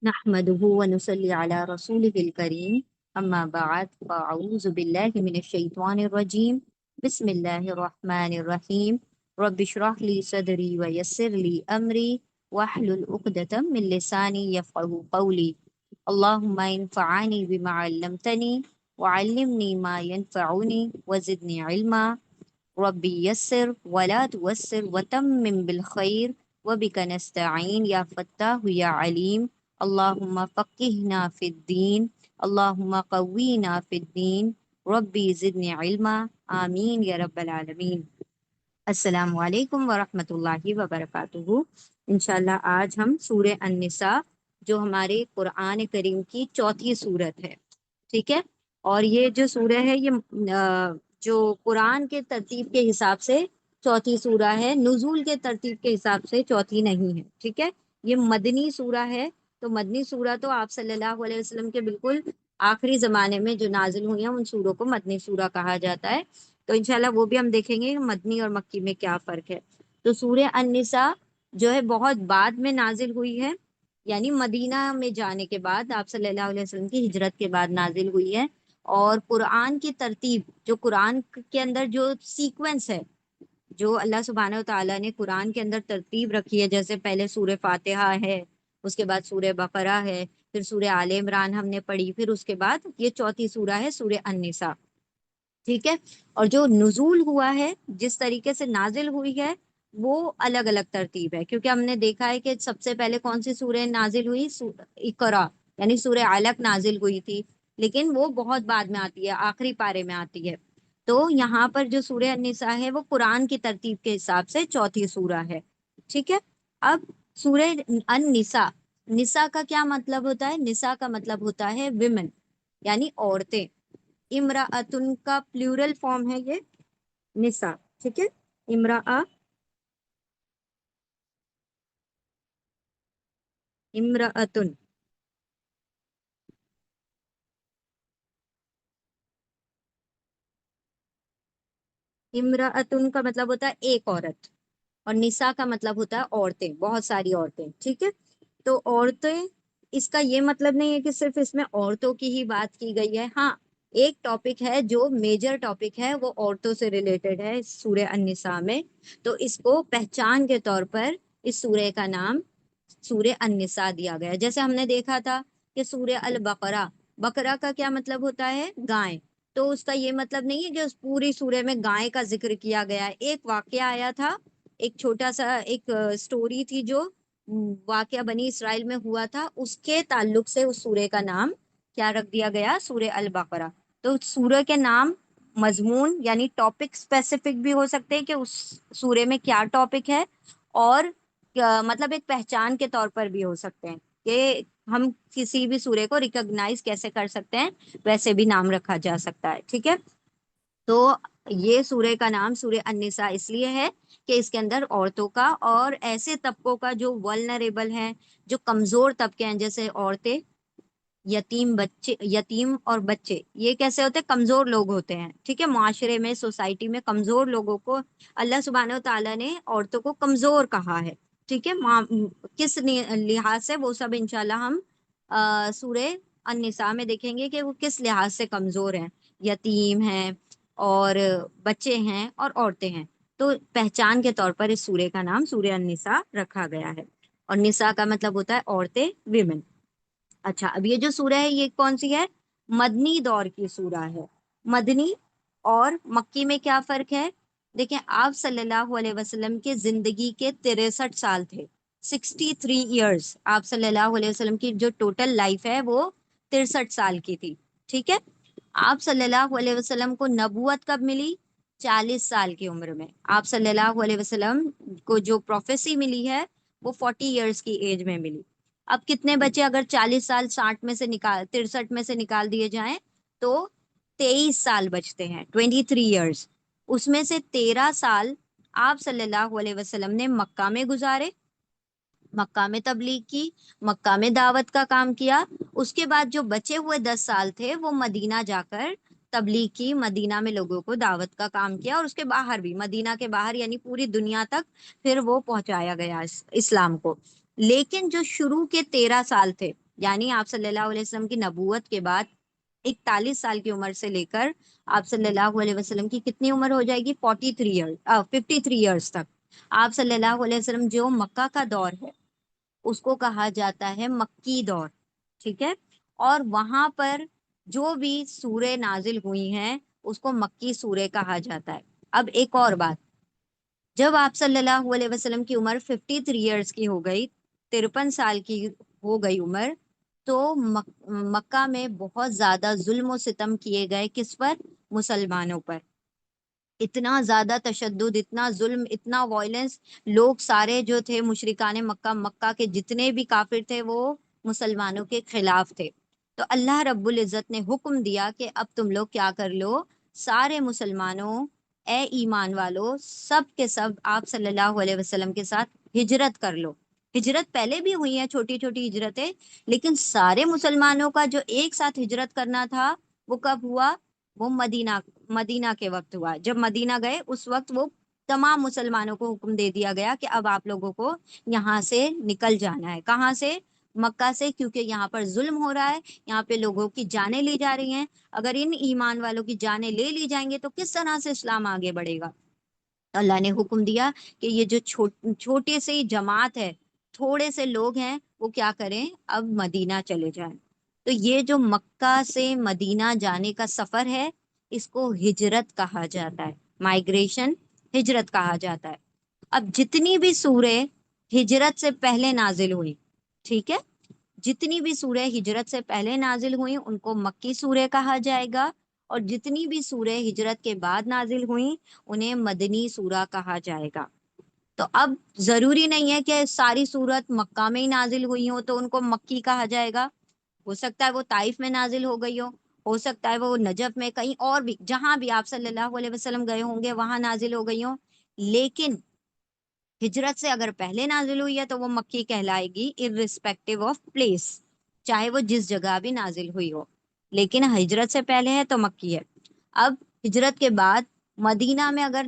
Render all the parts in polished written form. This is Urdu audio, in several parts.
نحمده ونصلي على رسوله الكريم أما بعد فأعوذ بالله من الشيطان الرجيم بسم الله الرحمن الرحيم رب اشرح لي صدري ويسر لي أمري واحلل عقدة من لساني يفقهوا قولي اللهم انفعني بما علمتني وعلمني ما ينفعني وزدني علما ربي يسر ولا توسر وتمم بالخير وبك نستعين يا فتاح يا عليم اللهم فقهنا في الدين اللهم قوينا في الدين ربي زدني علما آمین یا رب العالمین۔ السلام علیکم ورحمۃ اللہ وبرکاتہ۔ انشاءاللہ آج ہم سورہ النساء جو ہمارے قرآن کریم کی چوتھی سورت ہے، ٹھیک ہے، اور یہ جو سورہ ہے یہ جو قرآن کے ترتیب کے حساب سے چوتھی سورہ ہے، نزول کے ترتیب کے حساب سے چوتھی نہیں ہے، ٹھیک ہے۔ یہ مدنی سورہ ہے، تو مدنی سورہ تو آپ صلی اللہ علیہ وسلم کے بالکل آخری زمانے میں جو نازل ہوئی ہیں ان سوروں کو مدنی سورہ کہا جاتا ہے، تو انشاءاللہ وہ بھی ہم دیکھیں گے کہ مدنی اور مکی میں کیا فرق ہے۔ تو سورہ النساء جو ہے بہت بعد میں نازل ہوئی ہے، یعنی مدینہ میں جانے کے بعد آپ صلی اللہ علیہ وسلم کی ہجرت کے بعد نازل ہوئی ہے، اور قرآن کی ترتیب جو قرآن کے اندر جو سیکوینس ہے، جو اللہ سبحانہ و تعالیٰ نے قرآن کے اندر ترتیب رکھی ہے، جیسے پہلے سورہ فاتحہ ہے، اس کے بعد سورہ بقرہ ہے، پھر سورہ آل عمران ہم نے پڑھی، پھر اس کے بعد یہ چوتھی سورہ ہے سورہ النساء، ٹھیک ہے۔ اور جو نزول ہوا ہے، جس طریقے سے نازل ہوئی ہے، وہ الگ الگ ترتیب ہے، کیونکہ ہم نے دیکھا ہے کہ سب سے پہلے کون سی سورہ نازل ہوئی، اقرا، یعنی سورہ علق نازل ہوئی تھی، لیکن وہ بہت بعد میں آتی ہے، آخری پارے میں آتی ہے۔ تو یہاں پر جو سورہ النساء ہے وہ قرآن کی ترتیب کے حساب سے چوتھی سورہ ہے، ٹھیک ہے۔ اب سورہ النساء، نساء کا کیا مطلب ہوتا ہے؟ نساء کا مطلب ہوتا ہے ویمن، یعنی عورتیں۔ امراۃن کا پلورل فارم ہے یہ نساء، ٹھیک ہے، امراۃن۔ امراۃن کا مطلب ہوتا ہے ایک عورت، اور نساء کا مطلب ہوتا ہے عورتیں، بہت ساری عورتیں، ٹھیک ہے۔ تو عورتیں، اس کا یہ مطلب نہیں ہے کہ صرف اس میں عورتوں کی ہی بات کی گئی ہے، ہاں ایک ٹاپک ہے جو میجر ٹاپک ہے وہ عورتوں سے ریلیٹڈ ہے اس سورہ النساء میں، تو اس کو پہچان کے طور پر اس سورہ کا نام سورہ النساء دیا گیا ہے۔ جیسے ہم نے دیکھا تھا کہ سورہ البقرہ، بقرہ کا کیا مطلب ہوتا ہے؟ گائے، تو اس کا یہ مطلب نہیں ہے کہ اس پوری سورہ میں گائے کا ذکر کیا گیا ہے، ایک واقعہ آیا تھا، ایک چھوٹا سا ایک سٹوری تھی جو واقعہ بنی اسرائیل میں ہوا تھا، اس کے تعلق سے اس سورہ کا نام کیا رکھ دیا گیا؟ سورہ البقرہ۔ تو سورہ کے نام مضمون یعنی ٹاپک اسپیسیفک بھی ہو سکتے ہیں کہ اس سورہ میں کیا ٹاپک ہے، اور مطلب ایک پہچان کے طور پر بھی ہو سکتے ہیں کہ ہم کسی بھی سورہ کو ریکگنائز کیسے کر سکتے ہیں، ویسے بھی نام رکھا جا سکتا ہے، ٹھیک ہے۔ تو یہ سورہ کا نام سورہ النساء اس لیے ہے کہ اس کے اندر عورتوں کا اور ایسے طبقوں کا جو ولنریبل ہیں، جو کمزور طبقے ہیں، جیسے عورتیں، یتیم بچے، یتیم اور بچے، یہ کیسے ہوتے ہیں؟ کمزور لوگ ہوتے ہیں، ٹھیک ہے۔ معاشرے میں، سوسائٹی میں کمزور لوگوں کو اللہ سبحانہ و تعالیٰ نے عورتوں کو کمزور کہا ہے، ٹھیک ہے۔ کس لحاظ سے، وہ سب انشاءاللہ ہم سورہ النساء میں دیکھیں گے کہ وہ کس لحاظ سے کمزور ہیں، یتیم ہیں اور بچے ہیں اور عورتیں ہیں۔ تو پہچان کے طور پر اس سورہ کا نام سورہ النساء رکھا گیا ہے، اور نساء کا مطلب ہوتا ہے عورتیں، ویمن۔ اچھا، اب یہ جو سورہ ہے یہ کون سی ہے؟ مدنی دور کی سورہ ہے۔ مدنی اور مکی میں کیا فرق ہے؟ دیکھیں، آپ صلی اللہ علیہ وسلم کے زندگی کے 63 سال تھے، 63 ایئرس، آپ صلی اللہ علیہ وسلم کی جو ٹوٹل لائف ہے وہ 63 سال کی تھی، ٹھیک ہے۔ آپ صلی اللہ علیہ وسلم کو نبوت کب ملی؟ 40 سال کی عمر میں۔ آپ صلی اللہ علیہ وسلم کو جو پروفیسی ملی ہے وہ 40 ایئرس کی ایج میں ملی۔ اب کتنے بچے اگر 40 سال 60 میں سے نکال 63 میں سے نکال دیے جائیں تو 23 سال بچتے ہیں، 23 ایئرس۔ اس میں سے 13 سال آپ صلی اللہ علیہ وسلم نے مکہ میں گزارے، مکہ میں تبلیغ کی، مکہ میں دعوت کا کام کیا۔ اس کے بعد جو بچے ہوئے 10 سال تھے وہ مدینہ جا کر تبلیغ کی، مدینہ میں لوگوں کو دعوت کا کام کیا، اور اس کے باہر بھی، مدینہ کے باہر یعنی پوری دنیا تک پھر وہ پہنچایا گیا اسلام کو۔ لیکن جو شروع کے 13 سال تھے یعنی آپ صلی اللہ علیہ وسلم کی نبوت کے بعد 41 سال کی عمر سے لے کر آپ صلی اللہ علیہ وسلم کی کتنی عمر ہو جائے گی؟ 53 ایئرس تک آپ صلی اللہ علیہ وسلم، جو مکہ کا دور ہے اس کو کہا جاتا ہے مکی دور، ٹھیک ہے؟ اور وہاں پر جو بھی سورہ نازل ہوئی ہیں اس کو مکی سورہ کہا جاتا ہے۔ اب ایک اور بات، جب آپ صلی اللہ علیہ وسلم کی عمر 53 ایئرس کی ہو گئی، 53 سال کی ہو گئی عمر، تو مکہ میں بہت زیادہ ظلم و ستم کیے گئے، کس پر؟ مسلمانوں پر۔ اتنا زیادہ تشدد، اتنا ظلم، اتنا وائلنس، لوگ سارے جو تھے مشرکان مکہ، مکہ کے جتنے بھی کافر تھے وہ مسلمانوں کے خلاف تھے۔ تو اللہ رب العزت نے حکم دیا کہ اب تم لوگ کیا کر لو، سارے مسلمانوں، اے ایمان والو، سب کے سب آپ صلی اللہ علیہ وسلم کے ساتھ ہجرت کر لو۔ ہجرت پہلے بھی ہوئی ہیں چھوٹی چھوٹی ہجرتیں، لیکن سارے مسلمانوں کا جو ایک ساتھ ہجرت کرنا تھا وہ کب ہوا؟ وہ مدینہ کے وقت ہوا۔ جب مدینہ گئے اس وقت وہ تمام مسلمانوں کو حکم دے دیا گیا کہ اب آپ لوگوں کو یہاں سے نکل جانا ہے۔ کہاں سے؟ مکہ سے، کیونکہ یہاں پر ظلم ہو رہا ہے، یہاں پہ لوگوں کی جانیں لی جا رہی ہیں۔ اگر ان ایمان والوں کی جانیں لے لی جائیں گے تو کس طرح سے اسلام آگے بڑھے گا؟ تو اللہ نے حکم دیا کہ یہ جو چھوٹے سے ہی جماعت ہے، تھوڑے سے لوگ ہیں، وہ کیا کریں؟ اب مدینہ چلے جائیں۔ تو یہ جو مکہ سے مدینہ جانے کا سفر ہے اس کو ہجرت کہا جاتا ہے، مائگریشن، ہجرت کہا جاتا ہے۔ اب جتنی بھی سورے ہجرت سے پہلے نازل ہوئی، ٹھیک ہے، جتنی بھی سورہ ہجرت سے پہلے نازل ہوئی ان کو مکی سورہ کہا جائے گا، اور جتنی بھی سورہ ہجرت کے بعد نازل ہوئی انہیں مدنی سورہ کہا جائے گا۔ تو اب ضروری نہیں ہے کہ ساری سورت مکہ میں ہی نازل ہوئی ہو تو ان کو مکی کہا جائے گا، ہو سکتا ہے وہ طائف میں نازل ہو گئی ہو سکتا ہے وہ نجف میں، کہیں اور بھی، جہاں بھی آپ صلی اللہ علیہ وسلم گئے ہوں گے وہاں نازل ہو گئی ہوں، لیکن ہجرت سے اگر پہلے نازل ہوئی ہے تو وہ مکی کہلائے گی irrespective آف پلیس، چاہے وہ جس جگہ بھی نازل ہوئی ہو، لیکن ہجرت سے پہلے ہے تو مکی ہے۔ اب ہجرت کے بعد مدینہ میں اگر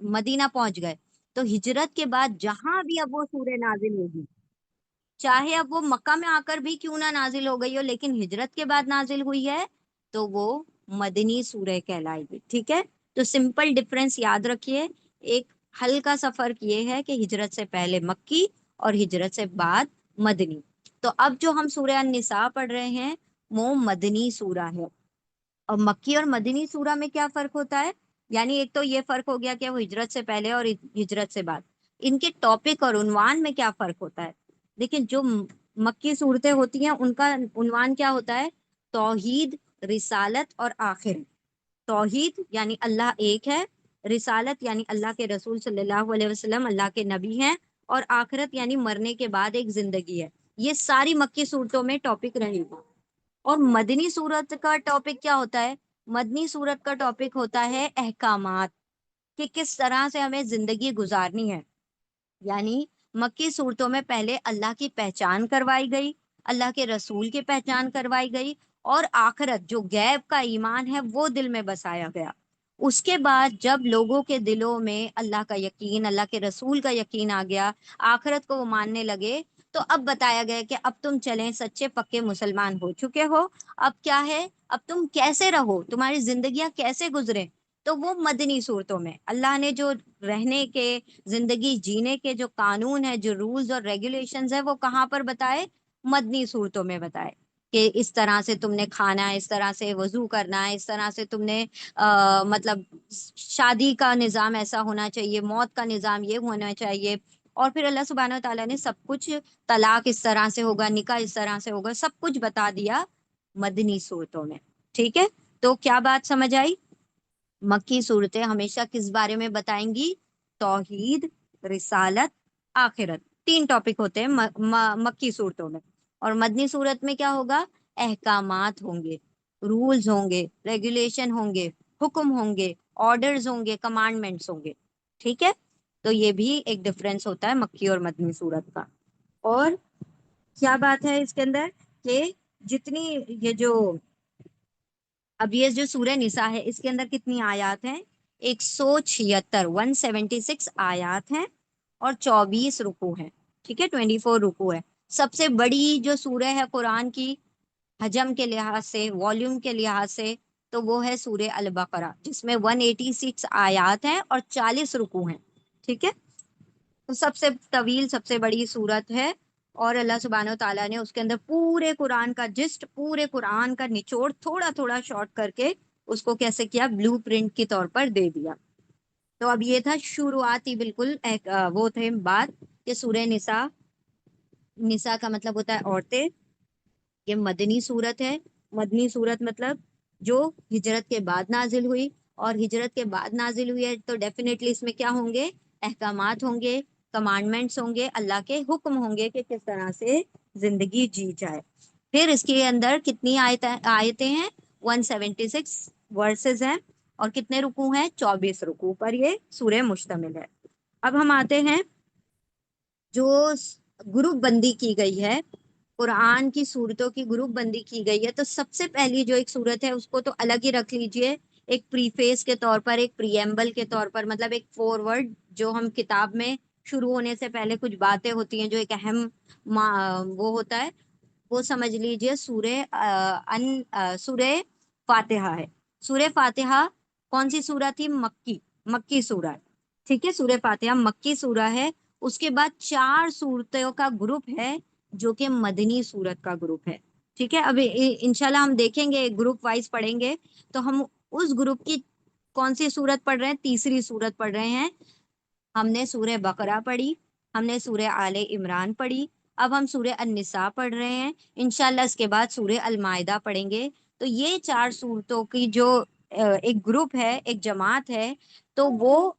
مدینہ پہنچ گئے تو ہجرت کے بعد جہاں بھی اب وہ سورہ نازل ہوگی، چاہے اب وہ مکہ میں آ کر بھی کیوں نہ نازل ہو گئی ہو، لیکن ہجرت کے بعد نازل ہوئی ہے تو وہ مدنی سورہ کہلائے گی، ٹھیک ہے؟ تو سمپل ڈفرنس یاد رکھیے، ایک ہلکا سا فرق یہ ہے کہ ہجرت سے پہلے مکی اور ہجرت سے بعد مدنی۔ تو اب جو ہم سورہ النساء پڑھ رہے ہیں وہ مدنی سورہ ہے۔ اور مکی اور مدنی سورہ میں کیا فرق ہوتا ہے؟ یعنی ایک تو یہ فرق ہو گیا کہ وہ ہجرت سے پہلے اور ہجرت سے بعد، ان کے ٹاپک اور عنوان میں کیا فرق ہوتا ہے؟ لیکن جو مکی صورتیں ہوتی ہیں ان کا عنوان کیا ہوتا ہے؟ توحید، رسالت اور آخرت۔ توحید یعنی اللہ ایک ہے، رسالت یعنی اللہ کے رسول صلی اللہ علیہ وسلم اللہ کے نبی ہیں، اور آخرت یعنی مرنے کے بعد ایک زندگی ہے۔ یہ ساری مکی صورتوں میں ٹاپک رہے گا۔ اور مدنی صورت کا ٹاپک کیا ہوتا ہے؟ مدنی صورت کا ٹاپک ہوتا ہے احکامات، کہ کس طرح سے ہمیں زندگی گزارنی ہے۔ یعنی مکی صورتوں میں پہلے اللہ کی پہچان کروائی گئی، اللہ کے رسول کی پہچان کروائی گئی، اور آخرت جو غیب کا ایمان ہے وہ دل میں بسایا گیا۔ اس کے بعد جب لوگوں کے دلوں میں اللہ کا یقین، اللہ کے رسول کا یقین آ گیا، آخرت کو وہ ماننے لگے، تو اب بتایا گیا کہ اب تم چلیں، سچے پکے مسلمان ہو چکے ہو، اب کیا ہے، اب تم کیسے رہو، تمہاری زندگیاں کیسے گزریں۔ تو وہ مدنی صورتوں میں اللہ نے جو رہنے کے، زندگی جینے کے جو قانون ہے، جو رولز اور ریگولیشنز ہے، وہ کہاں پر بتائے؟ مدنی صورتوں میں بتائے، کہ اس طرح سے تم نے کھانا ہے، اس طرح سے وضو کرنا ہے، اس طرح سے تم نے مطلب شادی کا نظام ایسا ہونا چاہیے، موت کا نظام یہ ہونا چاہیے، اور پھر اللہ سبحانہ و تعالیٰ نے سب کچھ، طلاق اس طرح سے ہوگا، نکاح اس طرح سے ہوگا، سب کچھ بتا دیا مدنی صورتوں میں، ٹھیک ہے؟ تو کیا بات سمجھ آئی؟ مکی صورتیں ہمیشہ کس بارے میں بتائیں گی؟ توحید، رسالت، آخرت، تین ٹاپک ہوتے ہیں مکی صورتوں میں۔ اور مدنی صورت میں کیا ہوگا؟ احکامات ہوں گے، رولز ہوں گے، ریگولیشن ہوں گے، حکم ہوں گے، آرڈرز ہوں گے، کمانڈمنٹس ہوں گے، ٹھیک ہے؟ تو یہ بھی ایک ڈفرینس ہوتا ہے مکی اور مدنی صورت کا۔ اور کیا بات ہے اس کے اندر، کہ جتنی یہ جو اب یہ جو سورہ نساء ہے اس کے اندر کتنی آیات ہیں؟ 176، 176 آیات ہیں، اور 24 رکوع ہیں، ٹھیک ہے، 24 رکوع ہے۔ سب سے بڑی جو سورہ ہے قرآن کی حجم کے لحاظ سے، والیوم کے لحاظ سے، تو وہ ہے سورہ البقرہ، جس میں 186 آیات ہیں اور 40 رکوع ہیں. ٹھیک ہے، تو سب سے طویل، سب سے بڑی سورت ہے. اور اللہ سبحانہ و تعالیٰ نے اس کے اندر پورے قرآن کا جسٹ، پورے قرآن کا نچوڑ تھوڑا تھوڑا شارٹ کر کے اس کو کیسے کیا، بلو پرنٹ کے طور پر دے دیا. تو اب یہ تھا شروعاتی بالکل ایک وہ تھے بات کہ سورہ نساء، نساء کا مطلب ہوتا ہے عورتیں. یہ مدنی صورت ہے. مدنی صورت مطلب جو ہجرت کے بعد نازل ہوئی، اور ہجرت کے بعد نازل ہوئی ہے تو ڈیفینیٹلی اس میں کیا ہوں گے، احکامات ہوں گے، کمانڈمنٹس ہوں گے، اللہ کے حکم ہوں گے کہ کس طرح سے زندگی جی جائے. پھر اس کے اندر کتنی آیتیں ہیں، 176 ورسز ہیں، اور کتنے رکوع ہیں، 24 رکوع پر یہ سورہ مشتمل ہے. اب ہم آتے ہیں جو گروپ بندی کی گئی ہے، قرآن کی صورتوں کی گروپ بندی کی گئی ہے، تو سب سے پہلی جو ایک صورت ہے اس کو تو الگ ہی رکھ لیجئے، ایک پریفیس کے طور پر، ایک پریمبل کے طور پر، مطلب ایک فورورڈ، جو ہم کتاب میں شروع ہونے سے پہلے کچھ باتیں ہوتی ہیں جو ایک اہم وہ ہوتا ہے، وہ سمجھ لیجئے سورہ فاتحہ ہے. سورہ فاتحہ کون سی سورہ تھی، مکی سورہ. ٹھیک ہے، سورہ فاتحہ مکی سورہ ہے. اس کے بعد 4 سورتوں کا گروپ ہے جو کہ مدنی سورت کا گروپ ہے. ٹھیک ہے، اب انشاءاللہ ہم دیکھیں گے، گروپ وائز پڑھیں گے تو ہم اس گروپ کی کون سی سورت پڑھ رہے ہیں، تیسری سورت پڑھ رہے ہیں. ہم نے سورہ بقرہ پڑھی، ہم نے سورہ آل عمران پڑھی، اب ہم سورہ النساء پڑھ رہے ہیں. انشاءاللہ اس کے بعد سورہ المائدہ پڑھیں گے. تو یہ 4 سورتوں کی جو ایک گروپ ہے، ایک جماعت ہے، تو وہ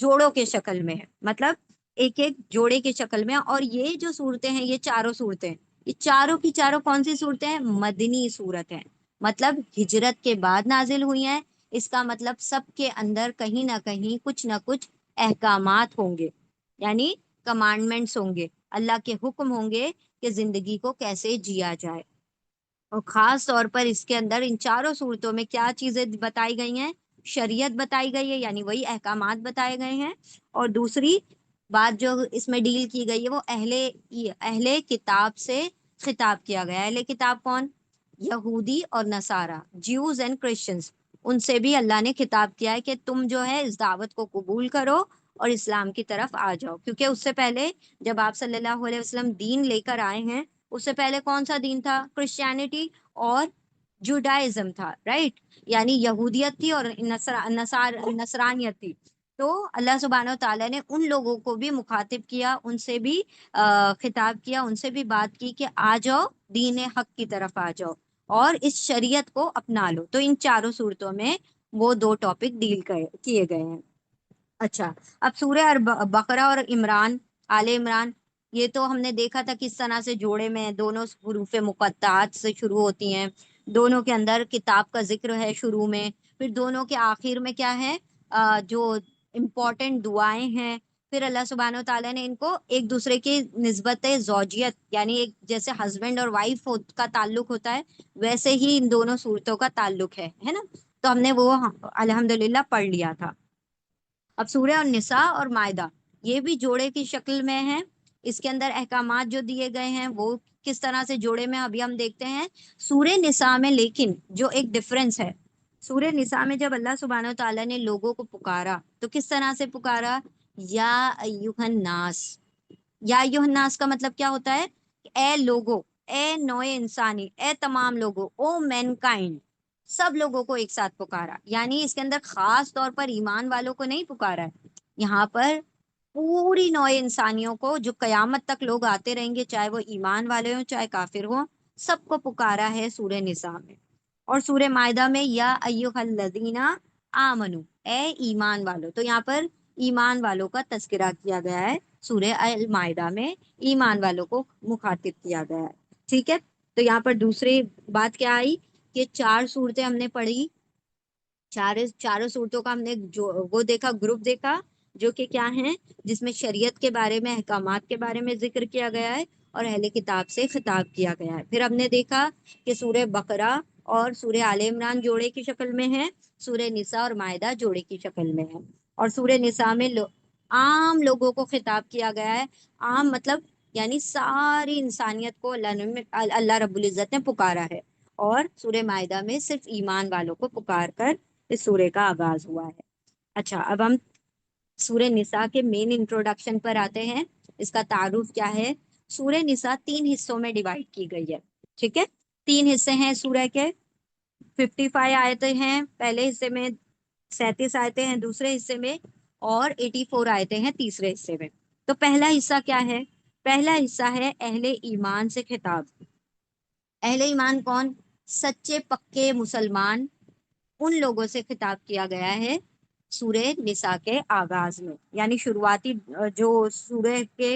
جوڑوں کے شکل میں ہے، مطلب ایک ایک جوڑے کی شکل میں. اور یہ جو صورتیں ہیں، یہ چاروں صورتیں، یہ چاروں کی چاروں کون سی صورتیں ہیں، مدنی صورت ہیں، مطلب ہجرت کے بعد نازل ہوئی ہیں. اس کا مطلب سب کے اندر کہیں نہ کہیں کچھ نہ کچھ احکامات ہوں گے، یعنی کمانڈمنٹس ہوں گے، اللہ کے حکم ہوں گے کہ زندگی کو کیسے جیا جائے. اور خاص طور پر اس کے اندر ان چاروں صورتوں میں کیا چیزیں بتائی گئی ہیں، شریعت بتائی گئی ہے، یعنی وہی احکامات بتائے گئے ہیں. اور دوسری بات جو اس میں ڈیل کی گئی ہے وہ اہل کتاب سے خطاب کیا گیا ہے. اہل کتاب کون، یہودی اور نصارہ، جیوز اینڈ کرسچنز. ان سے بھی اللہ نے خطاب کیا ہے کہ تم جو ہے اس دعوت کو قبول کرو اور اسلام کی طرف آ جاؤ. کیونکہ اس سے پہلے جب آپ صلی اللہ علیہ وسلم دین لے کر آئے ہیں، اس سے پہلے کون سا دین تھا، کرسچینٹی اور جوڈائزم تھا، رائٹ، یعنی یہودیت تھی اور نصرانیت تھی. تو اللہ سبحانہ و تعالیٰ نے ان لوگوں کو بھی مخاطب کیا، ان سے بھی خطاب کیا، ان سے بھی بات کی کہ آ جاؤ، دین حق کی طرف آ جاؤ اور اس شریعت کو اپنا لو. تو ان چاروں صورتوں میں وہ 2 ٹاپک ڈیل کیے گئے ہیں. اچھا، اب سورہ بقرہ اور عمران، آل عمران، یہ تو ہم نے دیکھا تھا کس طرح سے جوڑے میں دونوں حروف مقطعات سے شروع ہوتی ہیں، دونوں کے اندر کتاب کا ذکر ہے شروع میں، پھر دونوں کے آخر میں کیا ہے، جو امپورٹنٹ دعائیں ہیں. پھر اللہ سبحانہ و تعالیٰ نے ان کو ایک دوسرے کی نسبت زوجیت، یعنی ایک جیسے ہسبینڈ اور وائف کا تعلق ہوتا ہے، ویسے ہی ان دونوں صورتوں کا تعلق ہے نا. تو ہم نے وہ الحمدللہ پڑھ لیا تھا. اب سورہ النساء اور مائدہ، یہ بھی جوڑے کی شکل میں ہے. اس کے اندر احکامات جو دیے گئے ہیں وہ کس طرح سے جوڑے میں، ابھی ہم دیکھتے ہیں سورہ نساء میں. لیکن جو ایک ڈفرنس ہے، سورہ نساء میں جب اللہ سبحانہ و تعالیٰ نے لوگوں کو پکارا تو کس طرح سے پکارا، یا ایھا الناس. یا ایھا الناس کا مطلب کیا ہوتا ہے، اے لوگو، اے نوع انسانی، اے تمام لوگوں، او مین کائنڈ، سب لوگوں کو ایک ساتھ پکارا. یعنی اس کے اندر خاص طور پر ایمان والوں کو نہیں پکارا ہے، یہاں پر پوری نوع انسانیوں کو، جو قیامت تک لوگ آتے رہیں گے، چاہے وہ ایمان والے ہوں چاہے کافر ہوں، سب کو پکارا ہے سورہ نساء میں. اور سورہ مائدہ میں یا ایھا الذین آمنو، اے ایمان والو. تو یہاں پر ایمان والوں کا تذکرہ کیا گیا ہے، سورہ المائدہ میں ایمان والوں کو مخاطب کیا گیا ہے. ٹھیک ہے، تو یہاں پر دوسری بات کیا آئی کہ 4 صورتیں ہم نے پڑھی، چاروں صورتوں کا ہم نے جو وہ دیکھا، گروپ دیکھا، جو کہ کیا ہیں، جس میں شریعت کے بارے میں، احکامات کے بارے میں ذکر کیا گیا ہے اور اہل کتاب سے خطاب کیا گیا ہے. پھر ہم نے دیکھا کہ سورہ بقرہ اور سورہ آل عمران جوڑے کی شکل میں ہے، سورہ نساء اور مائدہ جوڑے کی شکل میں ہے. اور سورہ نساء میں عام لوگوں کو خطاب کیا گیا ہے. عام مطلب یعنی ساری انسانیت کو اللہ رب العزت نے پکارا ہے، اور سورہ مائدہ میں صرف ایمان والوں کو پکار کر اس سورہ کا آغاز ہوا ہے۔ اچھا، اب ہم سورہ نساء کے مین انٹروڈکشن پر آتے ہیں۔ اس کا تعارف کیا ہے؟ سورہ نساء 3 حصوں میں ڈیوائڈ کی گئی ہے، ٹھیک ہے؟ 3 حصے ہیں سورہ کے، 55 آیتیں ہیں پہلے حصے میں، 37 آیتیں ہیں دوسرے حصے میں، اور 84 آیتیں ہیں تیسرے حصے میں۔ تو پہلا حصہ کیا ہے؟ پہلا حصہ ہے اہل ایمان سے خطاب۔ اہل ایمان کون؟ سچے پکے مسلمان، ان لوگوں سے خطاب کیا گیا ہے سورہ نساء کے آغاز میں، یعنی شروعاتی جو سورہ کے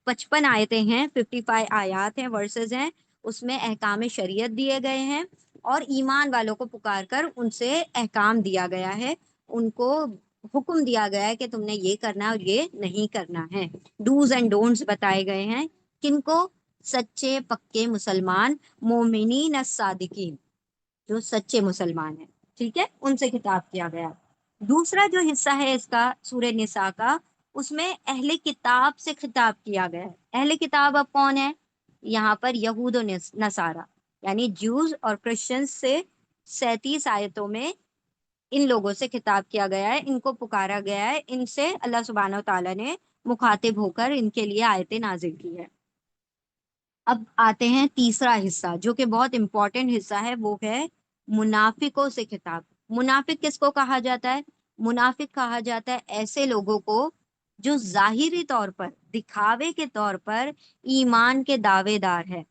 55 آیتیں ہیں، 55 آیات ہیں، ورسز ہیں، اس میں احکام شریعت دیے گئے ہیں، اور ایمان والوں کو پکار کر ان سے احکام دیا گیا ہے، ان کو حکم دیا گیا ہے کہ تم نے یہ کرنا اور یہ نہیں کرنا ہے، ڈوز اینڈ ڈونٹس بتائے گئے ہیں۔ کن کو؟ سچے پکے مسلمان، مومنین الصادقین، جو سچے مسلمان ہیں، ٹھیک ہے، ان سے خطاب کیا گیا۔ دوسرا جو حصہ ہے اس کا سورہ نساء کا، اس میں اہل کتاب سے خطاب کیا گیا ہے۔ اہل کتاب اب کون ہے؟ یہاں پر یہود و نصارہ، یعنی جوز اور کرسچنز سے 37 آیتوں میں ان لوگوں سے خطاب کیا گیا ہے، ان کو پکارا گیا ہے، ان سے اللہ سبحانہ و تعالیٰ نے مخاطب ہو کر ان کے لیے آیتیں نازل کی ہے۔ اب آتے ہیں تیسرا حصہ جو کہ بہت امپورٹنٹ حصہ ہے، وہ ہے منافقوں سے خطاب۔ منافق کس کو کہا جاتا ہے؟ منافق کہا جاتا ہے ایسے لوگوں کو جو ظاہری طور پر، دکھاوے کے طور پر ایمان کے دعوے دار ہے،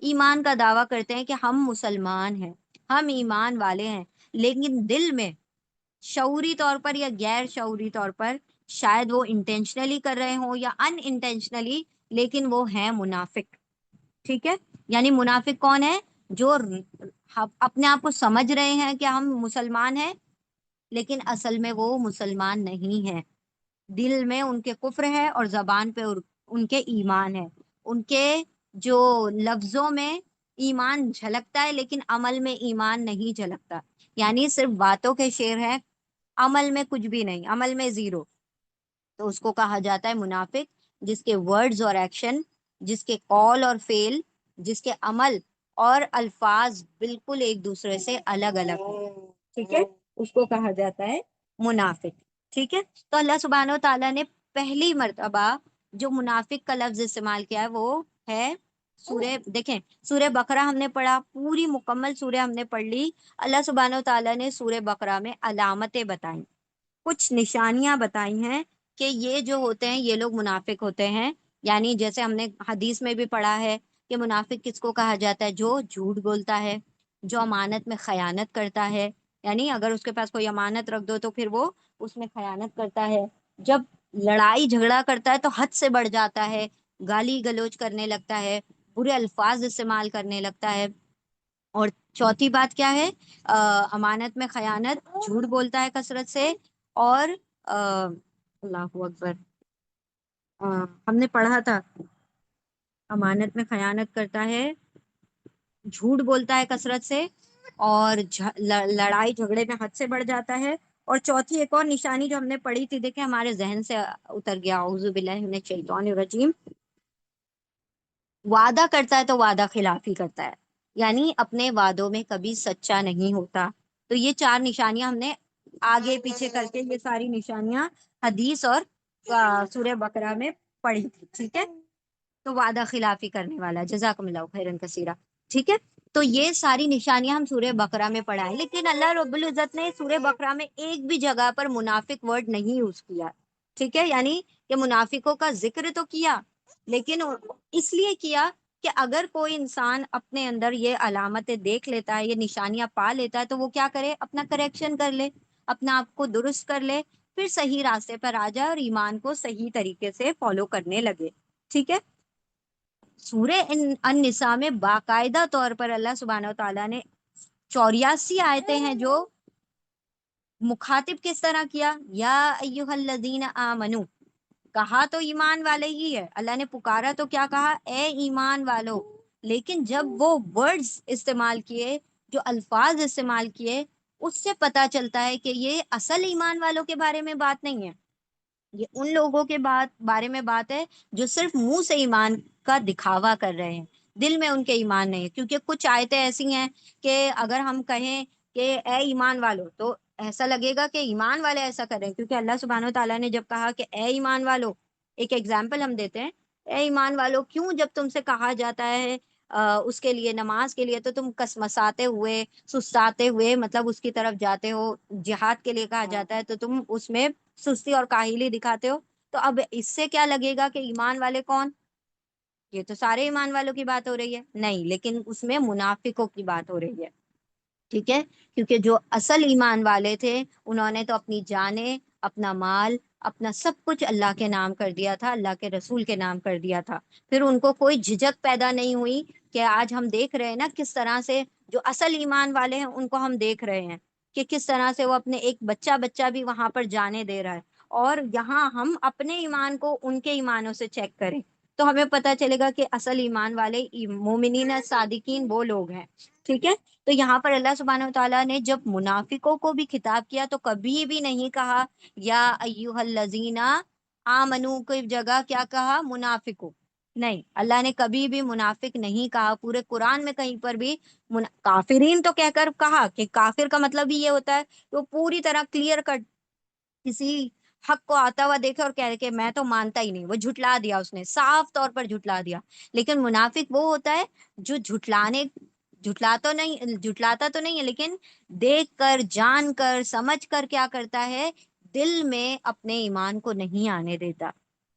ایمان کا دعویٰ کرتے ہیں کہ ہم مسلمان ہیں، ہم ایمان والے ہیں، لیکن دل میں شعوری طور پر یا غیر شعوری طور پر، شاید وہ انٹینشنلی کر رہے ہوں یا ان انٹینشنلی، لیکن وہ ہیں منافق، ٹھیک ہے؟ یعنی منافق کون ہے؟ جو اپنے آپ کو سمجھ رہے ہیں کہ ہم مسلمان ہیں، لیکن اصل میں وہ مسلمان نہیں ہے، دل میں ان کے کفر ہے اور زبان پہ ان کے ایمان ہے، ان کے جو لفظوں میں ایمان جھلکتا ہے لیکن عمل میں ایمان نہیں جھلکتا، یعنی صرف باتوں کے شعر ہیں، عمل میں کچھ بھی نہیں، عمل میں زیرو، تو اس کو کہا جاتا ہے منافق، جس کے ورڈز اور ایکشن، جس کے قول اور فعل، جس کے عمل اور الفاظ بالکل ایک دوسرے سے الگ الگ ہیں، ٹھیک ہے؟ اس کو کہا جاتا ہے منافق، ٹھیک ہے؟ تو اللہ سبحانہ و تعالیٰ نے پہلی مرتبہ جو منافق کا لفظ استعمال کیا ہے وہ ہے سورہ، دیکھیں سورہ بقرہ ہم نے پڑھا، پوری مکمل سورہ ہم نے پڑھ لی، اللہ سبحانہ و تعالیٰ نے سورہ بقرہ میں علامتیں بتائیں، کچھ نشانیاں بتائی ہیں کہ یہ جو ہوتے ہیں یہ لوگ منافق ہوتے ہیں، یعنی جیسے ہم نے حدیث میں بھی پڑھا ہے کہ منافق کس کو کہا جاتا ہے؟ جو جھوٹ بولتا ہے، جو امانت میں خیانت کرتا ہے، یعنی اگر اس کے پاس کوئی امانت رکھ دو تو پھر وہ اس میں خیانت کرتا ہے، جب لڑائی جھگڑا کرتا ہے تو حد سے بڑھ جاتا ہے، گالی گلوچ کرنے لگتا ہے، برے الفاظ استعمال کرنے لگتا ہے، اور چوتھی بات کیا ہے؟ امانت میں خیانت، جھوٹ بولتا ہے کثرت سے، اور اللہ اکبر، ہم نے پڑھا تھا امانت میں خیانت کرتا ہے، جھوٹ بولتا ہے کثرت سے، اور لڑائی جھگڑے میں حد سے بڑھ جاتا ہے، اور چوتھی ایک اور نشانی جو ہم نے پڑھی تھی، دیکھیں ہمارے ذہن سے اتر گیا، اعوذ باللہ من الشیطان الرجیم، وعدہ کرتا ہے تو وعدہ خلافی کرتا ہے، یعنی اپنے وعدوں میں کبھی سچا نہیں ہوتا۔ تو یہ 4 نشانیاں ہم نے آگے پیچھے کر کے، یہ ساری نشانیاں حدیث اور سورہ بقرہ میں پڑھی تھی، ٹھیک ہے؟ تو وعدہ خلافی کرنے والا، جزاکم اللہ خیرن کثیرہ، ٹھیک ہے؟ تو یہ ساری نشانیاں ہم سورہ بقرہ میں پڑھا ہے، لیکن اللہ رب العزت نے سورہ بقرہ میں ایک بھی جگہ پر منافق ورڈ نہیں یوز کیا، ٹھیک ہے؟ یعنی کہ منافقوں کا ذکر تو کیا، لیکن اس لیے کیا کہ اگر کوئی انسان اپنے اندر یہ علامتیں دیکھ لیتا ہے، یہ نشانیاں پا لیتا ہے، تو وہ کیا کرے؟ اپنا کریکشن کر لے، اپنا آپ کو درست کر لے، پھر صحیح راستے پر آ جائے اور ایمان کو صحیح طریقے سے فالو کرنے لگے، ٹھیک ہے؟ سورہ النساء میں باقاعدہ طور پر اللہ سبحانہ و تعالیٰ نے 84 آیتیں ہیں جو مخاطب کس طرح کیا؟ یا ایہا الذین آمنو، کہا تو ایمان والے ہی ہے، اللہ نے پکارا تو کیا کہا؟ اے ایمان والو، لیکن جب وہ ورڈز استعمال کیے، جو الفاظ استعمال کیے، اس سے پتا چلتا ہے کہ یہ اصل ایمان والوں کے بارے میں بات نہیں ہے، یہ ان لوگوں کے بارے میں بات ہے جو صرف منہ سے ایمان کا دکھاوا کر رہے ہیں، دل میں ان کے ایمان نہیں ہے. کیونکہ کچھ آیتیں ایسی ہیں کہ اگر ہم کہیں کہ اے ایمان والو، تو ایسا لگے گا کہ ایمان والے ایسا کر رہے ہیں. کیونکہ اللہ سبحانہ و تعالیٰ نے جب کہا کہ اے ایمان والو، ایک ایگزامپل ہم دیتے ہیں، اے ایمان والو، کیوں جب تم سے کہا جاتا ہے اس کے لیے، نماز کے لیے، تو تم کسمساتے ہوئے، سستاتے ہوئے مطلب اس کی طرف جاتے ہو. جہاد کے لیے کہا جاتا ہے تو تم اس میں سستی اور کاہلی دکھاتے ہو. تو اب اس سے کیا لگے گا کہ ایمان والے کون؟ یہ تو سارے ایمان والوں کی بات ہو رہی ہے. نہیں، لیکن اس میں منافقوں کی بات ہو رہی ہے. ٹھیک ہے؟ کیونکہ جو اصل ایمان والے تھے انہوں نے تو اپنی جانیں، اپنا مال، اپنا سب کچھ اللہ کے نام کر دیا تھا، اللہ کے رسول کے نام کر دیا تھا. پھر ان کو کوئی جھجک پیدا نہیں ہوئی کہ آج ہم دیکھ رہے ہیں نا کس طرح سے جو اصل ایمان والے ہیں ان کو ہم دیکھ رہے ہیں کہ کس طرح سے وہ اپنے ایک بچہ بچہ بھی وہاں پر جانے دے رہا ہے. اور یہاں ہم اپنے ایمان کو ان کے ایمانوں سے چیک کریں تو ہمیں پتہ چلے گا کہ اصل ایمان والے مومنین صادقین وہ لوگ ہیں. ٹھیک ہے؟ تو یہاں پر اللہ سبحانہ و تعالیٰ نے جب منافقوں کو بھی خطاب کیا تو کبھی بھی نہیں کہا یا ایھا الذین آمنو کی جگہ کیا کہا؟ منافقو. نہیں، اللہ نے کبھی بھی منافق نہیں کہا. پورے قرآن میں کہیں پر بھی کافرین تو کہہ کر کہا کہ کافر کا مطلب ہی یہ ہوتا ہے کہ وہ پوری طرح کلیئر کٹ کسی حق کو آتا ہوا دیکھے اور کہہ کہ میں تو مانتا ہی نہیں، وہ جھٹلا دیا، اس نے صاف طور پر جھٹلا دیا. لیکن منافق وہ ہوتا ہے جو جھٹلاتا تو نہیں ہے، لیکن دیکھ کر، جان کر، سمجھ کر کیا کرتا ہے، دل میں اپنے ایمان کو نہیں آنے دیتا.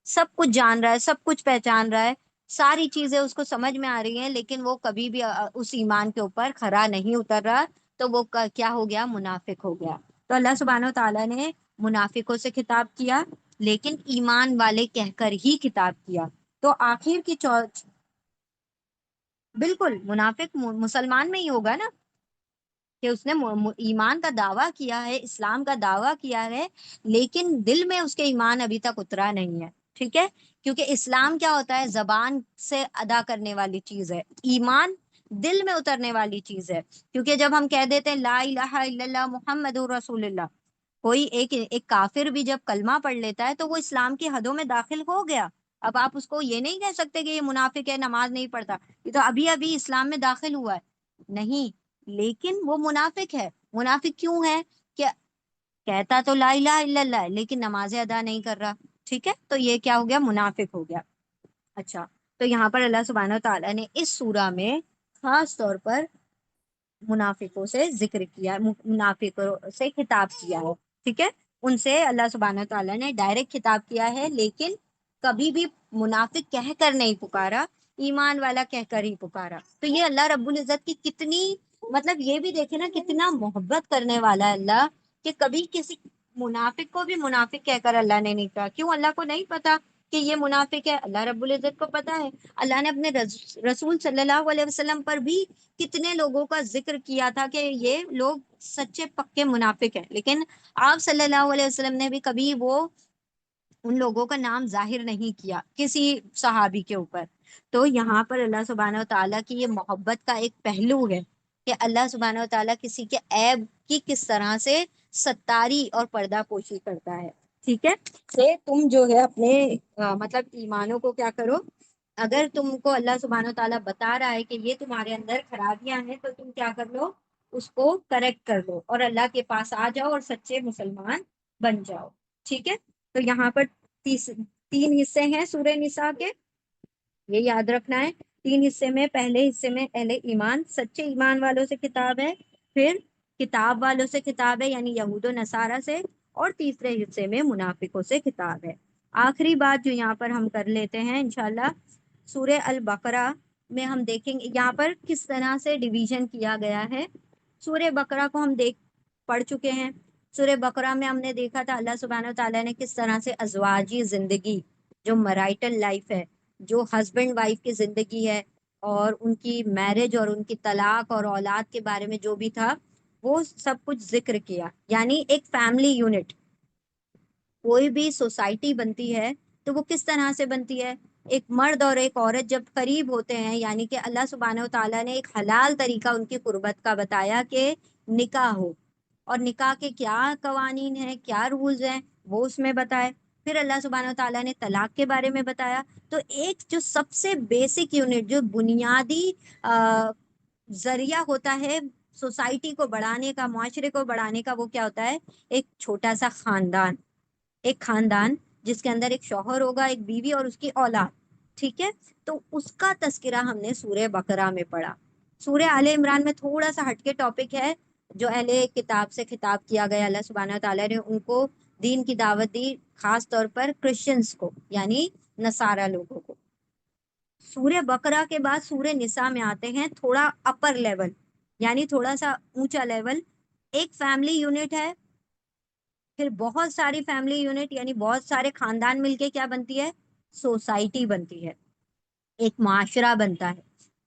سب کچھ جان رہا ہے، سب کچھ پہچان رہا ہے، ساری چیزیں اس کو سمجھ میں آ رہی ہیں، لیکن وہ کبھی بھی اس ایمان کے اوپر کھرا نہیں اتر رہا. تو وہ کیا ہو گیا؟ منافق ہو گیا. تو اللہ سبحانہ و تعالیٰ نے منافقوں سے خطاب کیا لیکن ایمان والے کہہ کر ہی خطاب کیا. تو آخر کی بالکل منافق مسلمان میں ہی ہوگا نا، کہ اس نے ایمان کا دعویٰ کیا ہے، اسلام کا دعویٰ کیا ہے، لیکن دل میں اس کے ایمان ابھی تک اترا نہیں ہے. ٹھیک ہے؟ کیونکہ اسلام کیا ہوتا ہے؟ زبان سے ادا کرنے والی چیز ہے، ایمان دل میں اترنے والی چیز ہے. کیونکہ جب ہم کہہ دیتے ہیں لا الہ الا اللہ محمد رسول اللہ، کوئی ایک کافر بھی جب کلمہ پڑھ لیتا ہے تو وہ اسلام کی حدوں میں داخل ہو گیا. اب آپ اس کو یہ نہیں کہہ سکتے کہ یہ منافق ہے، نماز نہیں پڑھتا، یہ تو ابھی ابھی اسلام میں داخل ہوا ہے. نہیں، لیکن وہ منافق ہے. منافق کیوں ہے؟ کہ کہتا تو لا الہ الا اللہ ہے لیکن نمازیں ادا نہیں کر رہا. ٹھیک ہے؟ تو یہ کیا ہو گیا؟ منافق ہو گیا. اچھا، تو یہاں پر اللہ سبحانہ و تعالیٰ نے اس سورہ میں خاص طور پر منافقوں سے ذکر کیا، منافقوں سے خطاب کیا ہے. ٹھیک ہے؟ ان سے اللہ سبحانہ و تعالیٰ نے ڈائریکٹ خطاب کیا ہے، لیکن کبھی بھی منافق کہہ کر نہیں پکارا، ایمان والا کہہ کر ہی پکارا. تو یہ اللہ رب العزت کی کتنی، مطلب یہ بھی دیکھے نا کتنا محبت کرنے والا ہے اللہ، کہ کبھی کسی منافق کو بھی منافق کہہ کر اللہ نے نہیں کہا. کیوں؟ اللہ کو نہیں پتا کہ یہ منافق ہے؟ اللہ رب العزت کو پتا ہے. اللہ نے اپنے رسول صلی اللہ علیہ وسلم پر بھی کتنے لوگوں کا ذکر کیا تھا کہ یہ لوگ سچے پکے منافق ہیں، لیکن آپ صلی اللہ علیہ وسلم نے بھی کبھی وہ ان لوگوں کا نام ظاہر نہیں کیا کسی صحابی کے اوپر. تو یہاں پر اللہ سبحانہ و تعالیٰ کی یہ محبت کا ایک پہلو ہے کہ اللہ سبحانہ و تعالیٰ کسی کے عیب کی کس طرح سے ستاری اور پردہ پوشی کرتا ہے. ٹھیک ہے؟ کہ تم جو ہے اپنے مطلب ایمانوں کو کیا کرو، اگر تم کو اللہ سبحانہ و تعالیٰ بتا رہا ہے کہ یہ تمہارے اندر خرابیاں ہیں تو تم کیا کر لو، اس کو کریکٹ کر لو اور اللہ کے پاس آ جاؤ اور سچے مسلمان بن جاؤ. ٹھیک ہے؟ تو یہاں پر تین حصے ہیں سورہ نساء کے، یہ یاد رکھنا ہے. تین حصے میں، پہلے حصے میں اہل ایمان، سچے ایمان والوں سے خطاب ہے، پھر کتاب والوں سے خطاب ہے یعنی یہود و نصارہ سے، اور تیسرے حصے میں منافقوں سے خطاب ہے. آخری بات جو یہاں پر ہم کر لیتے ہیں انشاءاللہ، سورہ البقرہ میں ہم دیکھیں گے یہاں پر کس طرح سے ڈویژن کیا گیا ہے. سورہ بقرہ کو ہم پڑھ چکے ہیں. سورہ بقرہ میں ہم نے دیکھا تھا اللہ سبحانہ و تعالیٰ نے کس طرح سے ازواجی زندگی، جو میرائٹل لائف ہے، جو ہسبینڈ وائف کی زندگی ہے، اور ان کی میرج اور ان کی طلاق اور اولاد کے بارے میں جو بھی تھا وہ سب کچھ ذکر کیا. یعنی ایک فیملی یونٹ، کوئی بھی سوسائٹی بنتی ہے تو وہ کس طرح سے بنتی ہے؟ ایک مرد اور ایک عورت جب قریب ہوتے ہیں، یعنی کہ اللہ سبحانہ و تعالیٰ نے ایک حلال طریقہ ان کی قربت کا بتایا کہ نکاح ہو، اور نکاح کے کیا قوانین ہیں، کیا رولز ہیں، وہ اس میں بتائے. پھر اللہ سبحانہ و تعالیٰ نے طلاق کے بارے میں بتایا. تو ایک جو سب سے بیسک یونٹ، جو بنیادی ذریعہ ہوتا ہے سوسائٹی کو بڑھانے کا، معاشرے کو بڑھانے کا، وہ کیا ہوتا ہے؟ ایک چھوٹا سا خاندان. ایک خاندان جس کے اندر ایک شوہر ہوگا، ایک بیوی اور اس کی اولاد. ٹھیک ہے. تو اس کا تذکرہ ہم نے سورہ بقرہ میں پڑھا. سورہ آل عمران میں تھوڑا سا ہٹ کے ٹاپک ہے، جو اہل کتاب سے خطاب کیا گیا. اللہ سبحانہ و تعالیٰ نے ان کو دین کی دعوت دی، خاص طور پر کرسچنس کو، یعنی نصارہ لوگوں کو. سورہ بقرہ کے بعد سورہ نساء میں آتے ہیں، تھوڑا اپر لیول، یعنی تھوڑا سا اونچا لیول. ایک فیملی یونٹ ہے، پھر بہت ساری فیملی یونٹ یعنی بہت سارے خاندان مل کے کیا بنتی ہے؟ سوسائٹی بنتی ہے، ایک معاشرہ بنتا ہے.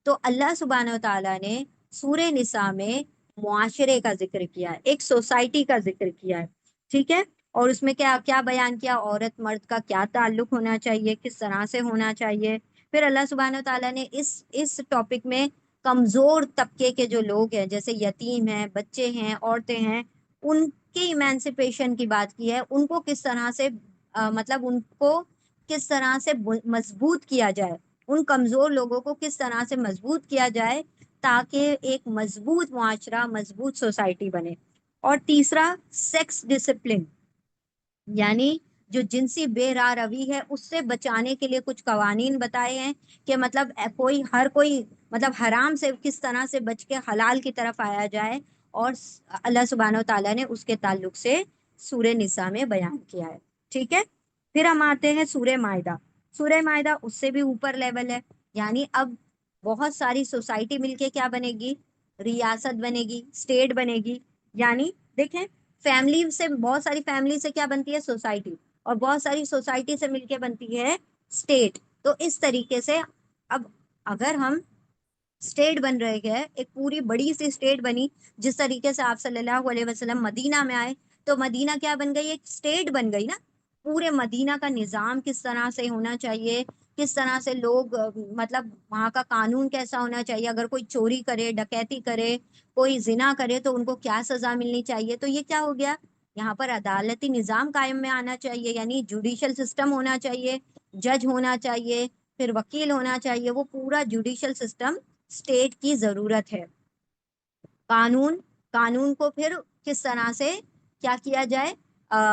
تو اللہ سبحانہ و تعالیٰ نے سورہ نساء میں معاشرے کا ذکر کیا ہے، ایک سوسائٹی کا ذکر کیا ہے. ٹھیک ہے. اور اس میں کیا کیا بیان کیا؟ عورت مرد کا کیا تعلق ہونا چاہیے، کس طرح سے ہونا چاہیے. پھر اللہ سبحانہ و تعالیٰ نے اس ٹاپک میں کمزور طبقے کے جو لوگ ہیں، جیسے یتیم ہیں، بچے ہیں، عورتیں ہیں، ان کی ایمانسپیشن کی بات کی ہے. ان کو کس طرح سے مطلب ان کو کس طرح سے مضبوط کیا جائے، ان کمزور لوگوں کو کس طرح سے مضبوط کیا جائے تاکہ ایک مضبوط معاشرہ، مضبوط سوسائٹی بنے. اور تیسرا، سیکس ڈسپلن، یعنی جو جنسی بے راہ روی ہے اس سے بچانے کے لیے کچھ قوانین بتائے ہیں کہ مطلب ہر کوئی مطلب حرام سے کس طرح سے بچ کے حلال کی طرف آیا جائے. اور اللہ سبحانہ و تعالیٰ نے اس کے تعلق سے سورہ نساء میں بیان کیا ہے. ٹھیک ہے. پھر ہم آتے ہیں سورہ مائدہ. سورہ مائدہ اس سے بھی اوپر لیول ہے، یعنی اب بہت ساری سوسائٹی مل کے کیا بنے گی؟ ریاست بنے گی، اسٹیٹ بنے گی. یعنی دیکھیں، فیملی سے، بہت ساری فیملی سے کیا بنتی ہے؟ سوسائٹی. اور بہت ساری سوسائٹی سے مل کے بنتی ہے اسٹیٹ. تو اس طریقے سے اب اگر ہم اسٹیٹ بن رہے ہیں، ایک پوری بڑی سی اسٹیٹ بنی، جس طریقے سے آپ صلی اللہ علیہ وسلم مدینہ میں آئے تو مدینہ کیا بن گئی؟ ایک اسٹیٹ بن گئی نا. پورے مدینہ کا نظام کس طرح سے ہونا چاہیے، کس طرح سے لوگ مطلب وہاں کا قانون کیسا ہونا چاہیے، اگر کوئی چوری کرے، ڈکیتی کرے، کوئی زنا کرے تو ان کو کیا سزا ملنی چاہیے. تو یہ کیا ہو گیا؟ یہاں پر عدالتی نظام قائم میں آنا چاہیے، یعنی جوڈیشل سسٹم ہونا چاہیے، جج ہونا چاہیے، پھر وکیل ہونا چاہیے. وہ پورا جوڈیشل سسٹم اسٹیٹ کی ضرورت ہے. قانون کو پھر کس طرح سے کیا کیا جائے،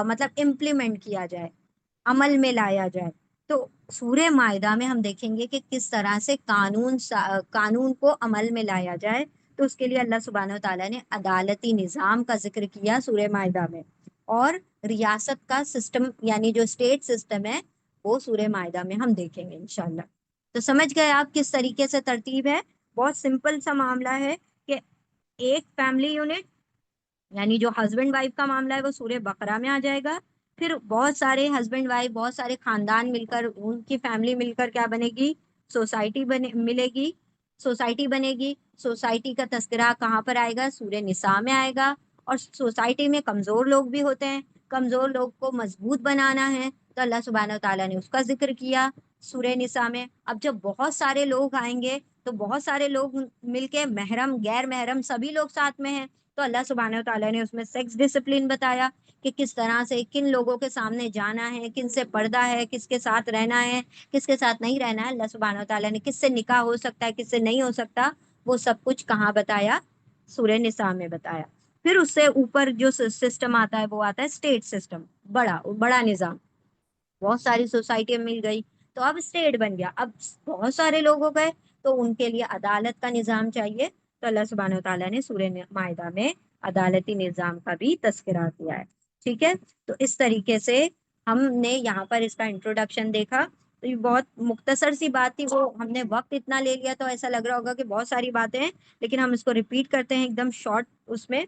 مطلب امپلیمنٹ کیا جائے، عمل میں لایا جائے. تو سورہ مائدہ میں ہم دیکھیں گے کہ کس طرح سے قانون کو عمل میں لایا جائے. تو اس کے لیے اللہ سبحانہ و تعالیٰ نے عدالتی نظام کا ذکر کیا سورہ مائدہ میں. اور ریاست کا سسٹم یعنی جو اسٹیٹ سسٹم ہے وہ سورہ مائدہ میں ہم دیکھیں گے انشاءاللہ. تو سمجھ گئے آپ کس طریقے سے ترتیب ہے؟ بہت سمپل سا معاملہ ہے کہ ایک فیملی یونٹ یعنی جو ہسبینڈ وائف کا معاملہ ہے وہ سورہ بقرہ میں آ جائے گا. پھر بہت سارے ہسبینڈ وائف، بہت سارے خاندان مل کر، ان کی فیملی مل کر کیا بنے گی؟ سوسائٹی ملے گی، سوسائٹی بنے گی. سوسائٹی کا تذکرہ کہاں پر آئے گا؟ سورہ نساء میں آئے گا. اور سوسائٹی میں کمزور لوگ بھی ہوتے ہیں، کمزور لوگ کو مضبوط بنانا ہے تو اللہ سبحانہ و تعالیٰ نے اس کا ذکر کیا سورہ نساء میں. اب جب بہت سارے لوگ آئیں گے تو بہت سارے لوگ مل کے، محرم غیر محرم سبھی لوگ ساتھ میں ہیں، تو اللہ سبحانہ و تعالیٰ نے اس میں سیکس ڈسپلن بتایا کہ کس طرح سے کن لوگوں کے سامنے جانا ہے، کن سے پردہ ہے، کس کے ساتھ رہنا ہے، کس کے ساتھ نہیں رہنا ہے. اللہ سبحانہ و تعالیٰ نے کس سے نکاح ہو سکتا ہے، کس سے نہیں ہو سکتا، وہ سب کچھ کہاں بتایا؟ سورہ نساء میں بتایا. پھر اس سے اوپر جو سسٹم آتا ہے وہ آتا ہے اسٹیٹ سسٹم، بڑا بڑا نظام. بہت ساری سوسائٹی مل گئی تو اب اسٹیٹ بن گیا. اب بہت سارے لوگ ہو گئے تو ان کے لیے عدالت کا نظام چاہیے. تو اللہ سبحانہ و تعالیٰ نے سورہ مائدہ میں عدالتی نظام کا بھی تذکرہ کیا ہے. ٹھیک ہے. تو اس طریقے سے ہم نے یہاں پر اس کا انٹروڈکشن دیکھا. تو یہ بہت مختصر سی بات تھی، وہ ہم نے وقت اتنا لے لیا تو ایسا لگ رہا ہوگا کہ بہت ساری باتیں ہیں، لیکن ہم اس کو ریپیٹ کرتے ہیں ایک دم شارٹ اس میں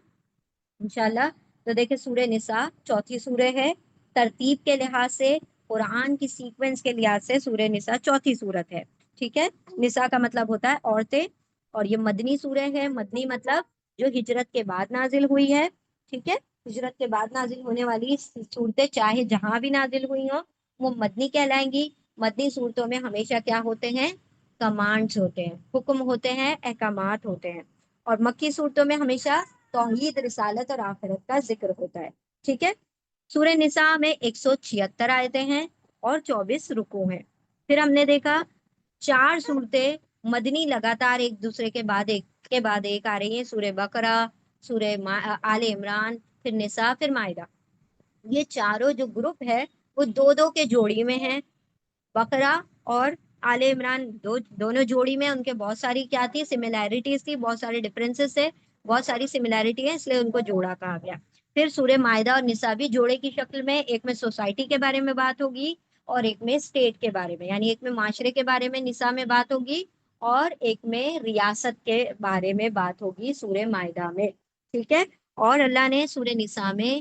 انشاءاللہ. تو دیکھیں سورہ نساء چوتھی سورہ ہے، ترتیب کے لحاظ سے، قرآن کی سیکوینس کے لحاظ سے سورہ نساء چوتھی سورت ہے. ٹھیک ہے. نساء کا مطلب ہوتا ہے عورتیں، اور یہ مدنی سورہ ہے. مدنی مطلب جو ہجرت کے بعد نازل ہوئی ہے. ٹھیک ہے. ہجرت کے بعد نازل ہونے والی صورتیں چاہے جہاں بھی نازل ہوئی ہوں وہ مدنی کہلائیں گی. مدنی صورتوں میں ہمیشہ کیا ہوتے ہیں؟ کمانڈز ہوتے ہیں، حکم ہوتے ہیں، احکامات ہوتے ہیں. اور مکی صورتوں میں ہمیشہ توحید، رسالت اور آخرت کا ذکر ہوتا ہے. ٹھیک ہے. سورہ نساء میں 176 آیتیں ہیں اور 24 رکوع ہیں۔ پھر ہم نے دیکھا 4 صورتیں مدنی لگاتار ایک دوسرے کے بعد ایک آ رہی ہیں، سورہ بقرہ، سورہ آل عمران، پھر نساء، پھر مائدہ۔ یہ چاروں جو گروپ ہے وہ دو دو کے جوڑی میں ہیں، بقرہ اور آل عمران دونوں جوڑی میں، ان کے بہت ساری کیا تھی، سملیرٹیز تھی، بہت سارے ڈفرینسز تھے، بہت ساری سملیرٹی ہے، اس لیے ان کو جوڑا کہا گیا۔ پھر سورہ مائدہ اور نساء بھی جوڑے کی شکل میں، ایک میں سوسائٹی کے بارے میں بات ہوگی اور ایک میں اسٹیٹ کے بارے میں، یعنی ایک میں معاشرے کے بارے میں نساء میں بات ہوگی اور ایک میں ریاست کے بارے میں بات ہوگی سورہ مائدہ میں، ٹھیک ہے۔ اور اللہ نے سورہ نساء میں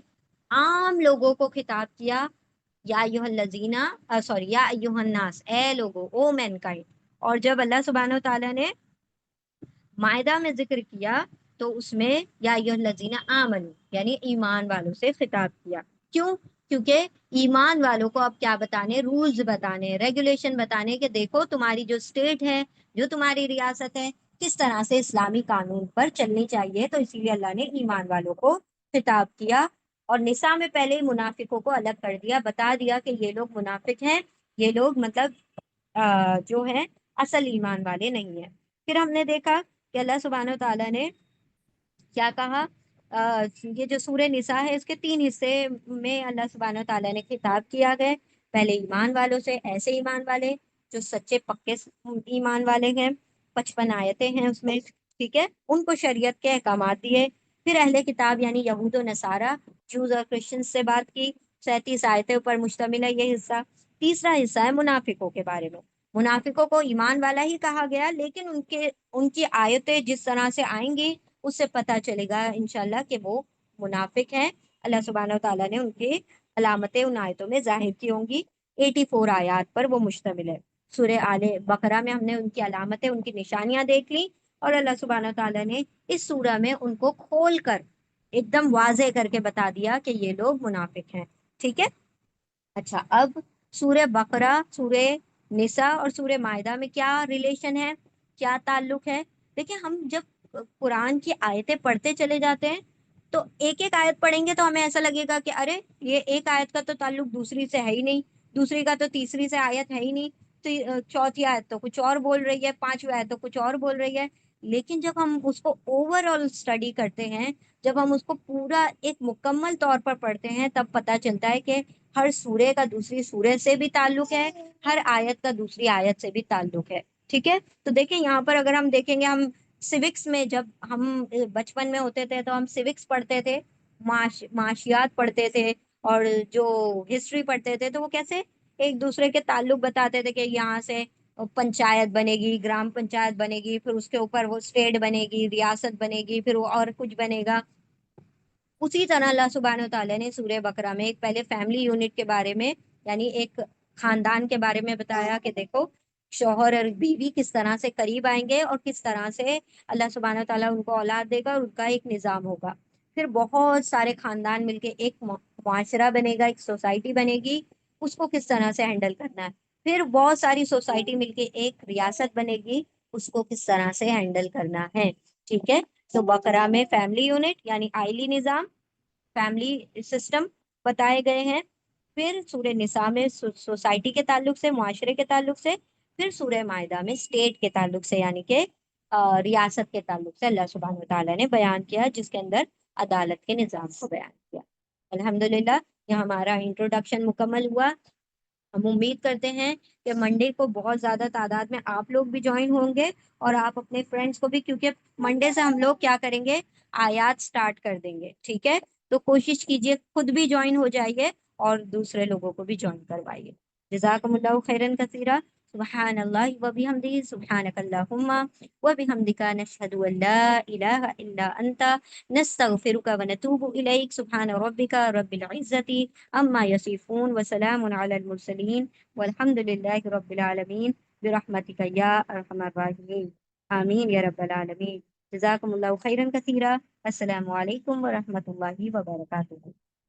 عام لوگوں کو خطاب کیا، یا ایھا الذین یا ایھا الناس، اے لوگو، او مین کائنڈ۔ اور جب اللہ سبحانہ و تعالیٰ نے مائدہ میں ذکر کیا تو اس میں یا ایھا الذین آمنوا، یعنی ایمان والوں سے خطاب کیا۔ کیوں؟ کیونکہ ایمان والوں کو اب کیا بتانے، رولز بتانے، ریگولیشن بتانے کہ دیکھو تمہاری جو اسٹیٹ ہے، جو تمہاری ریاست ہے، کس طرح سے اسلامی قانون پر چلنی چاہیے۔ تو اسی لیے اللہ نے ایمان والوں کو خطاب کیا۔ اور نساء میں پہلے ہی منافقوں کو الگ کر دیا، بتا دیا کہ یہ لوگ منافق ہیں، یہ لوگ مطلب جو ہیں اصل ایمان والے نہیں ہیں۔ پھر ہم نے دیکھا کہ اللہ سبحانہ و تعالیٰ نے کیا کہا، یہ جو سورہ نساء ہے اس کے 3 حصے میں اللہ سبحانہ و تعالیٰ نے خطاب کیا گیا۔ پہلے ایمان والوں سے، ایسے ایمان والے جو سچے پکے ایمان والے ہیں، 55 آیتیں ہیں اس میں، ٹھیک ہے، ان کو شریعت کے احکامات دیے۔ پھر اہل کتاب یعنی یہود و نصارہ، جوز اور کرسچن سے بات کی، 37 آیتوں پر مشتمل ہے یہ حصہ۔ تیسرا حصہ ہے منافقوں کے بارے میں۔ منافقوں کو ایمان والا ہی کہا گیا، لیکن ان کی آیتیں جس طرح سے آئیں گی اس سے پتہ چلے گا انشاءاللہ کہ وہ منافق ہیں۔ اللہ سبحانہ و تعالیٰ نے ان کی علامتیں ان آیتوں میں ظاہر کی ہوں گی، 84 آیات پر وہ مشتمل ہے۔ سورہ آل بقرہ میں ہم نے ان کی علامتیں، ان کی نشانیاں دیکھ لی، اور اللہ سبحانہ و تعالیٰ نے اس سورہ میں ان کو کھول کر ایک دم واضح کر کے بتا دیا کہ یہ لوگ منافق ہیں، ٹھیک ہے۔ اچھا، اب سورہ بقرہ، سورہ نساء اور سورہ مائدہ میں کیا ریلیشن ہے، کیا تعلق ہے؟ دیکھیں، ہم جب قرآن کی آیتیں پڑھتے چلے جاتے ہیں تو ایک ایک آیت پڑھیں گے تو ہمیں ایسا لگے گا کہ ارے یہ ایک آیت کا تو تعلق دوسری سے ہے ہی نہیں، دوسری کا تو تیسری سے آیت ہے ہی نہیں، تو چوتھی آیت تو کچھ اور بول رہی ہے، پانچویں آیت تو کچھ اور بول رہی ہے۔ لیکن جب ہم اس کو اوور آل اسٹڈی کرتے ہیں، جب ہم اس کو پورا ایک مکمل طور پر پڑھتے ہیں، تب پتہ چلتا ہے کہ ہر سورے کا دوسری سورے سے بھی تعلق ہے، ہر آیت کا دوسری آیت سے بھی تعلق ہے، ٹھیک ہے۔ تو دیکھیں یہاں پر اگر ہم دیکھیں گے، ہم سیوکس میں جب ہم بچپن میں ہوتے تھے تو ہم سیوکس پڑھتے تھے، معاشیات پڑھتے تھے، اور جو ہسٹری پڑھتے تھے تو وہ کیسے ایک دوسرے کے تعلق بتاتے تھے کہ یہاں سے پنچایت بنے گی، گرام پنچایت بنے گی، پھر اس کے اوپر وہ اسٹیٹ بنے گی، ریاست بنے گی، پھر وہ اور کچھ بنے گا۔ اسی طرح اللہ سبحانہ و تعالیٰ نے سورہ بقرہ میں ایک پہلے فیملی یونٹ کے بارے میں، یعنی ایک خاندان کے بارے میں بتایا کہ دیکھو شوہر اور بیوی کس طرح سے قریب آئیں گے اور کس طرح سے اللہ سبحانہ و تعالیٰ ان کو اولاد دے گا اور ان کا ایک نظام ہوگا۔ پھر بہت سارے خاندان مل کے ایک معاشرہ بنے گا، ایک سوسائٹی بنے گی، اس کو کس طرح سے ہینڈل کرنا ہے۔ پھر بہت ساری سوسائٹی مل کے ایک ریاست بنے گی، اس کو کس طرح سے ہینڈل کرنا ہے، ٹھیک ہے۔ تو بقرہ میں فیملی یونٹ یعنی آئلی نظام، فیملی سسٹم بتائے گئے ہیں۔ پھر سورہ نساء میں سوسائٹی کے تعلق سے، معاشرے کے تعلق سے۔ پھر سورہ مائدہ میں اسٹیٹ کے تعلق سے، یعنی کہ ریاست کے تعلق سے اللہ سبحانہ و تعالیٰ نے بیان کیا، جس کے اندر عدالت کے نظام کو بیان کیا۔ الحمدللہ یہ ہمارا انٹروڈکشن مکمل ہوا۔ ہم امید کرتے ہیں کہ منڈے کو بہت زیادہ تعداد میں آپ لوگ بھی جوائن ہوں گے، اور آپ اپنے فرینڈس کو بھی، کیونکہ منڈے سے ہم لوگ کیا کریں گے، آیات سٹارٹ کر دیں گے، ٹھیک ہے۔ تو کوشش کیجئے خود بھی جوائن ہو جائیے اور دوسرے لوگوں کو بھی جوائن کروائیے۔ جزاکم اللہ خیرن کثیرا۔ سبحان اللہ وبحمدہ، سبحانک اللہم وبحمدک، نشہد ان لا الہ الا انت، نستغفرک ونتوب الیک۔ سبحان ربک رب العزة عما یصفون، وسلام علی المرسلین، والحمد للہ رب العالمین، برحمتک یا ارحم الراحمین، آمین یا رب العالمین۔ جزاکم اللہ خیرن کثیرا۔ السلام علیکم ورحمۃ اللہ وبرکاتہ۔